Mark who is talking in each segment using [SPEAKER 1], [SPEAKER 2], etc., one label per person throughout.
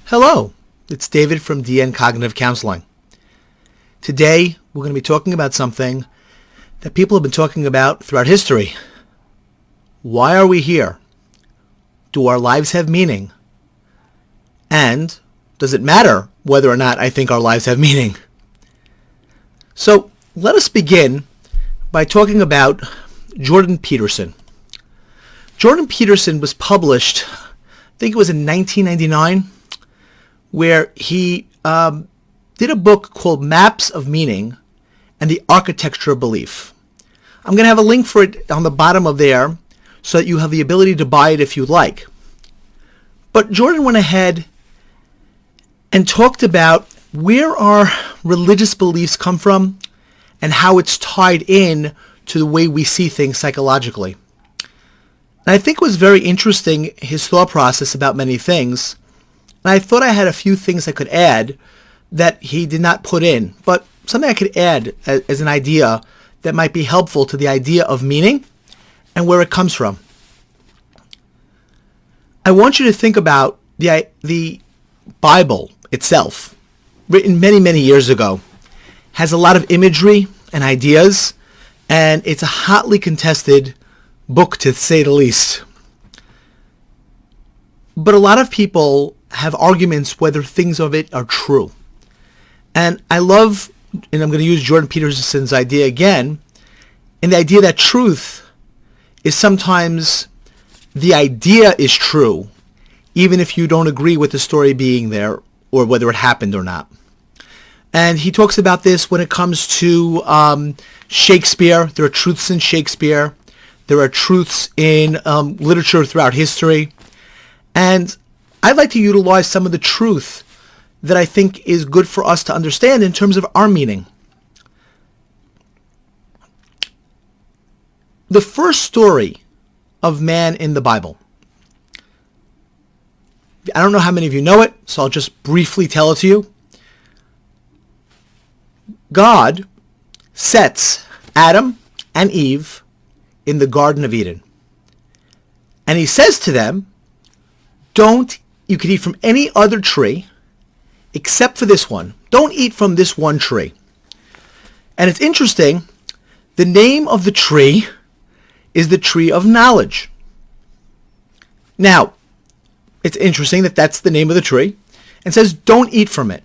[SPEAKER 1] Hello, it's David from DN Cognitive Counseling. Today, we're going to be talking about something that people have been talking about throughout history. Why are we here? Do our lives have meaning? And does it matter whether or not I think our lives have meaning? So let us begin by talking about Jordan Peterson. Jordan Peterson was published, I think it was in 1999, where he did a book called Maps of Meaning and the Architecture of Belief. I'm going to have a link for it on the bottom of there so that you have the ability to buy it if you like. But Jordan went ahead and talked about where our religious beliefs come from and how it's tied in to the way we see things psychologically. And I think it was very interesting, his thought process about many things. And I thought I had a few things I could add that he did not put in, but something I could add as an idea that might be helpful to the idea of meaning and where it comes from. I want you to think about the Bible itself, written many, many years ago, has a lot of imagery and ideas, and it's a hotly contested book, to say the least. But a lot of people have arguments whether things of it are true. And I love, and I'm going to use Jordan Peterson's idea again, in the idea that truth is sometimes the idea is true, even if you don't agree with the story being there or whether it happened or not. And he talks about this when it comes to Shakespeare. There are truths in Shakespeare. There are truths in literature throughout history. And I'd like to utilize some of the truth that I think is good for us to understand in terms of our meaning. The first story of man in the Bible. I don't know how many of you know it, so I'll just briefly tell it to you. God sets Adam and Eve in the Garden of Eden. And he says to them, you can eat from any other tree except for this one. Don't eat from this one tree. And it's interesting, the name of the tree is the tree of knowledge. Now, it's interesting that that's the name of the tree, and says don't eat from it.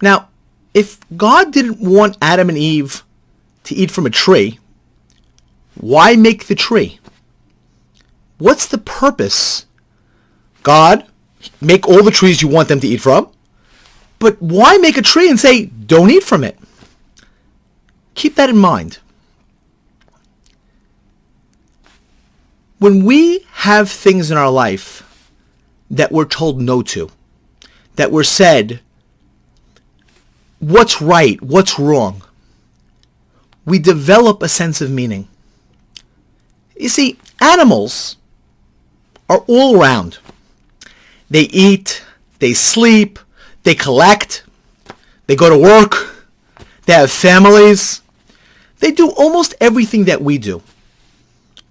[SPEAKER 1] Now, if God didn't want Adam and Eve to eat from a tree, why make the tree? What's the purpose? God, make all the trees you want them to eat from, but why make a tree and say, don't eat from it? Keep that in mind. When we have things in our life that we're told no to, that we're said, what's right, what's wrong, we develop a sense of meaning. You see, animals are all around. They eat, they sleep, they collect, they go to work, they have families. They do almost everything that we do.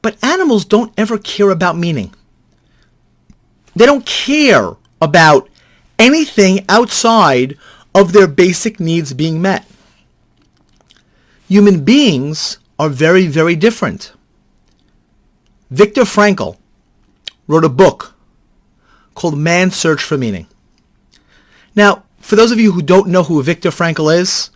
[SPEAKER 1] But animals don't ever care about meaning. They don't care about anything outside of their basic needs being met. Human beings are very, very different. Viktor Frankl wrote a book called Man's Search for Meaning. Now, for those of you who don't know who Viktor Frankl is,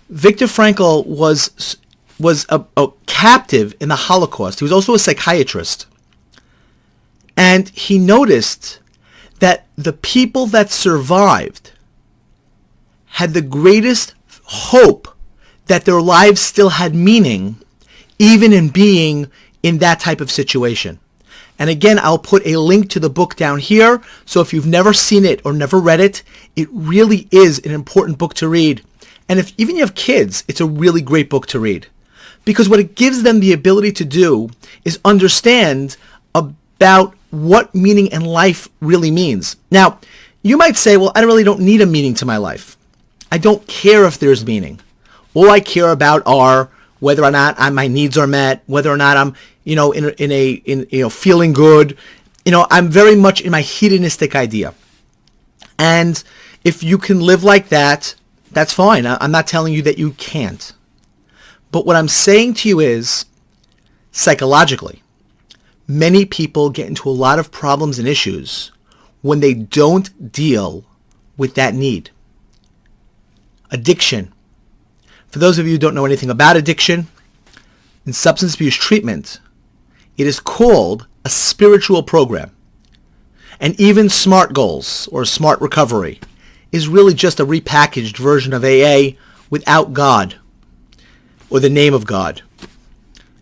[SPEAKER 1] Viktor Frankl was a captive in the Holocaust. He was also a psychiatrist. And he noticed that the people that survived had the greatest hope that their lives still had meaning, even in being in that type of situation. And again, I'll put a link to the book down here. So if you've never seen it or never read it, it really is an important book to read. And if even you have kids, it's a really great book to read. Because what it gives them the ability to do is understand about what meaning in life really means. Now, you might say, well, I really don't need a meaning to my life. I don't care if there's meaning. All I care about are whether or not my needs are met, whether or not I'm, feeling good. I'm very much in my hedonistic idea. And if you can live like that, that's fine. I'm not telling you that you can't. But what I'm saying to you is, psychologically, many people get into a lot of problems and issues when they don't deal with that need. Addiction. For those of you who don't know anything about addiction, in substance abuse treatment, it is called a spiritual program. And even SMART goals, or SMART recovery, is really just a repackaged version of AA without God, or the name of God.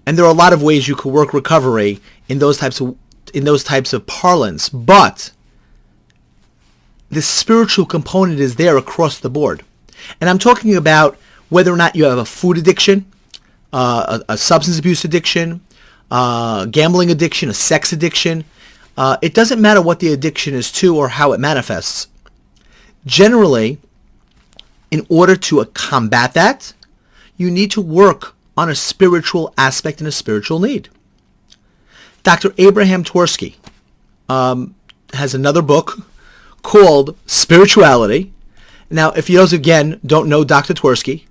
[SPEAKER 1] And there are a lot of ways you could work recovery in those types of parlance, but the spiritual component is there across the board. And I'm talking about whether or not you have a food addiction, a substance abuse addiction, gambling addiction, a sex addiction. It doesn't matter what the addiction is to or how it manifests. Generally, in order to combat that, you need to work on a spiritual aspect and a spiritual need. Dr. Abraham Twersky has another book called Spirituality. Now, if you again don't know Dr. Twersky,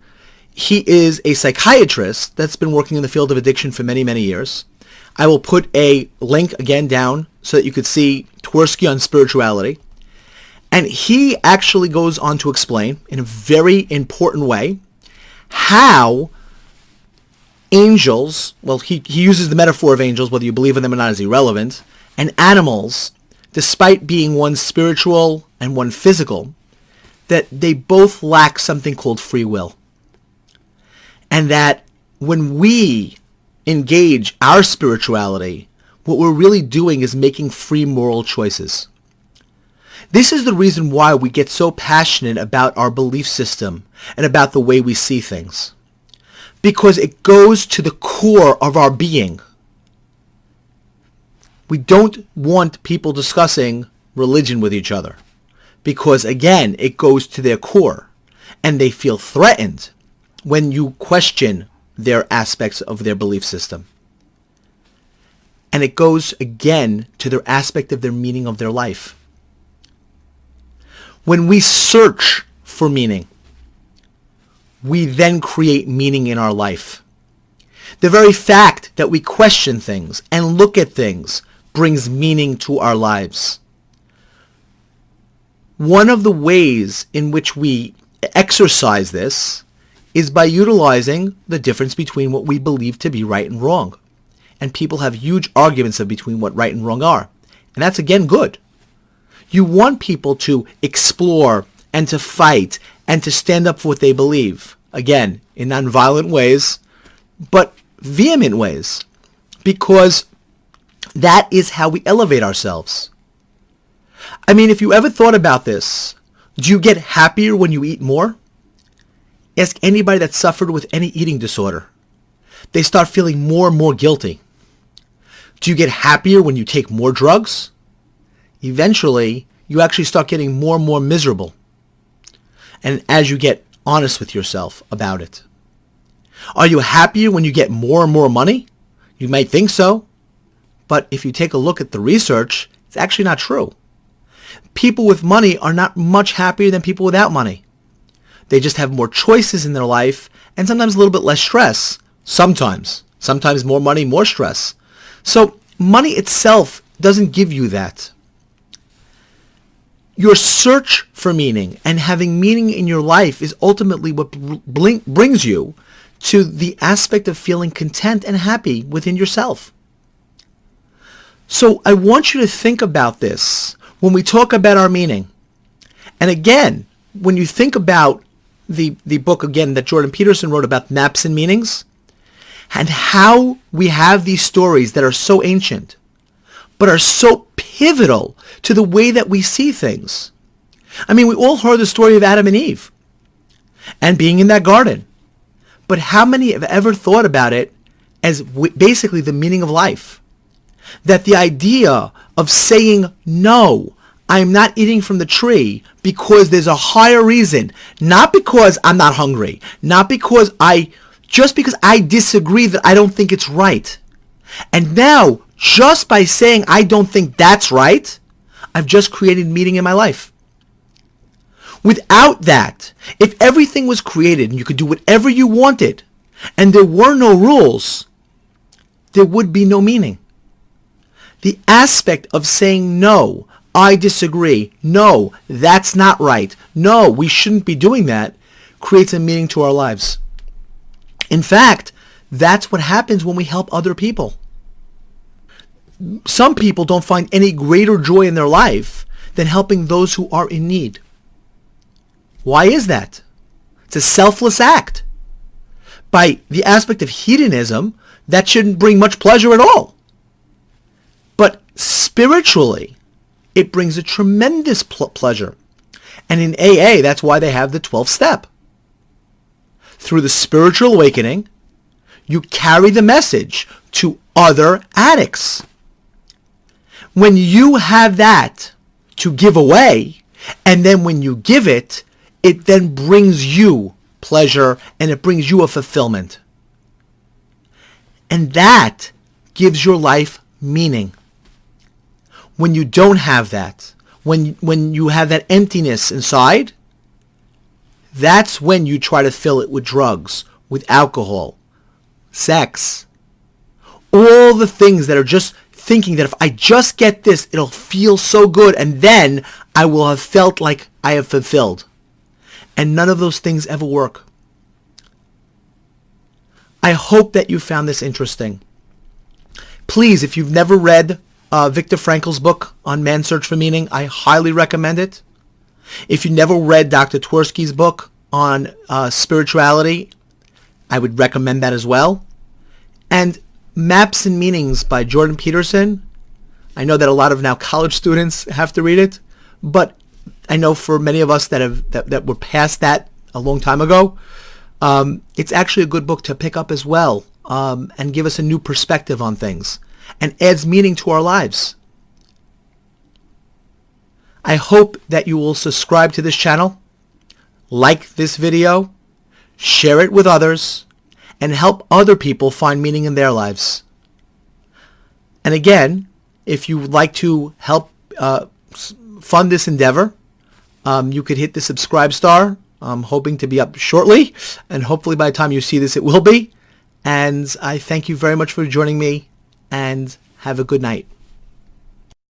[SPEAKER 1] he is a psychiatrist that's been working in the field of addiction for many, many years. I will put a link again down so that you could see Twersky on spirituality. And he actually goes on to explain in a very important way how angels, well, he uses the metaphor of angels, whether you believe in them or not is irrelevant, and animals, despite being one spiritual and one physical, that they both lack something called free will. And that when we engage our spirituality, what we're really doing is making free moral choices. This is the reason why we get so passionate about our belief system and about the way we see things. Because it goes to the core of our being. We don't want people discussing religion with each other. Because again, it goes to their core. And they feel threatened when you question their aspects of their belief system. And it goes again to their aspect of their meaning of their life. When we search for meaning, we then create meaning in our life. The very fact that we question things and look at things brings meaning to our lives. One of the ways in which we exercise this is by utilizing the difference between what we believe to be right and wrong. And people have huge arguments between what right and wrong are. And that's again good. You want people to explore and to fight and to stand up for what they believe. Again, in nonviolent ways, but vehement ways. Because that is how we elevate ourselves. I mean, if you ever thought about this, do you get happier when you eat more? Ask anybody that suffered with any eating disorder. They start feeling more and more guilty. Do you get happier when you take more drugs? Eventually, you actually start getting more and more miserable. And as you get honest with yourself about it. Are you happier when you get more and more money? You might think so. But if you take a look at the research, it's actually not true. People with money are not much happier than people without money. They just have more choices in their life and sometimes a little bit less stress. Sometimes more money, more stress. So money itself doesn't give you that. Your search for meaning and having meaning in your life is ultimately what brings you to the aspect of feeling content and happy within yourself. So I want you to think about this when we talk about our meaning. And again, when you think about the book again that Jordan Peterson wrote about maps and meanings, and how we have these stories that are so ancient, but are so pivotal to the way that we see things. I mean, we all heard the story of Adam and Eve and being in that garden. But how many have ever thought about it as basically the meaning of life? That the idea of saying, no, I'm not eating from the tree because there's a higher reason, not because I'm not hungry, not because just because I disagree that I don't think it's right. And now, Just by saying I don't think that's right, I've just created meaning in my life. Without that, if everything was created and you could do whatever you wanted and there were no rules, there would be no meaning. The aspect of saying no, I disagree, no, that's not right, no, we shouldn't be doing that, creates a meaning to our lives. In fact, that's what happens when we help other people. Some people don't find any greater joy in their life than helping those who are in need. Why is that? It's a selfless act. By the aspect of hedonism, that shouldn't bring much pleasure at all. But spiritually, it brings a tremendous pleasure. And in AA, that's why they have the 12th step. Through the spiritual awakening, you carry the message to other addicts. When you have that to give away, and then when you give it, it then brings you pleasure and it brings you a fulfillment. And that gives your life meaning. When you don't have that, when you have that emptiness inside, that's when you try to fill it with drugs, with alcohol, sex, all the things that are just thinking that if I just get this, it'll feel so good and then I will have felt like I have fulfilled. And none of those things ever work. I hope that you found this interesting. Please, if you've never read Viktor Frankl's book on Man's Search for Meaning, I highly recommend it. If you never read Dr. Twersky's book on spirituality, I would recommend that as well. And Maps and Meanings by Jordan Peterson. I know that a lot of now college students have to read it, but I know for many of us that were past that a long time ago, it's actually a good book to pick up as well, and give us a new perspective on things and adds meaning to our lives. I hope that you will subscribe to this channel, like this video, share it with others, and help other people find meaning in their lives. And again, if you would like to help fund this endeavor, you could hit the subscribe star. I'm hoping to be up shortly, and hopefully by the time you see this, it will be. And I thank you very much for joining me, and have a good night.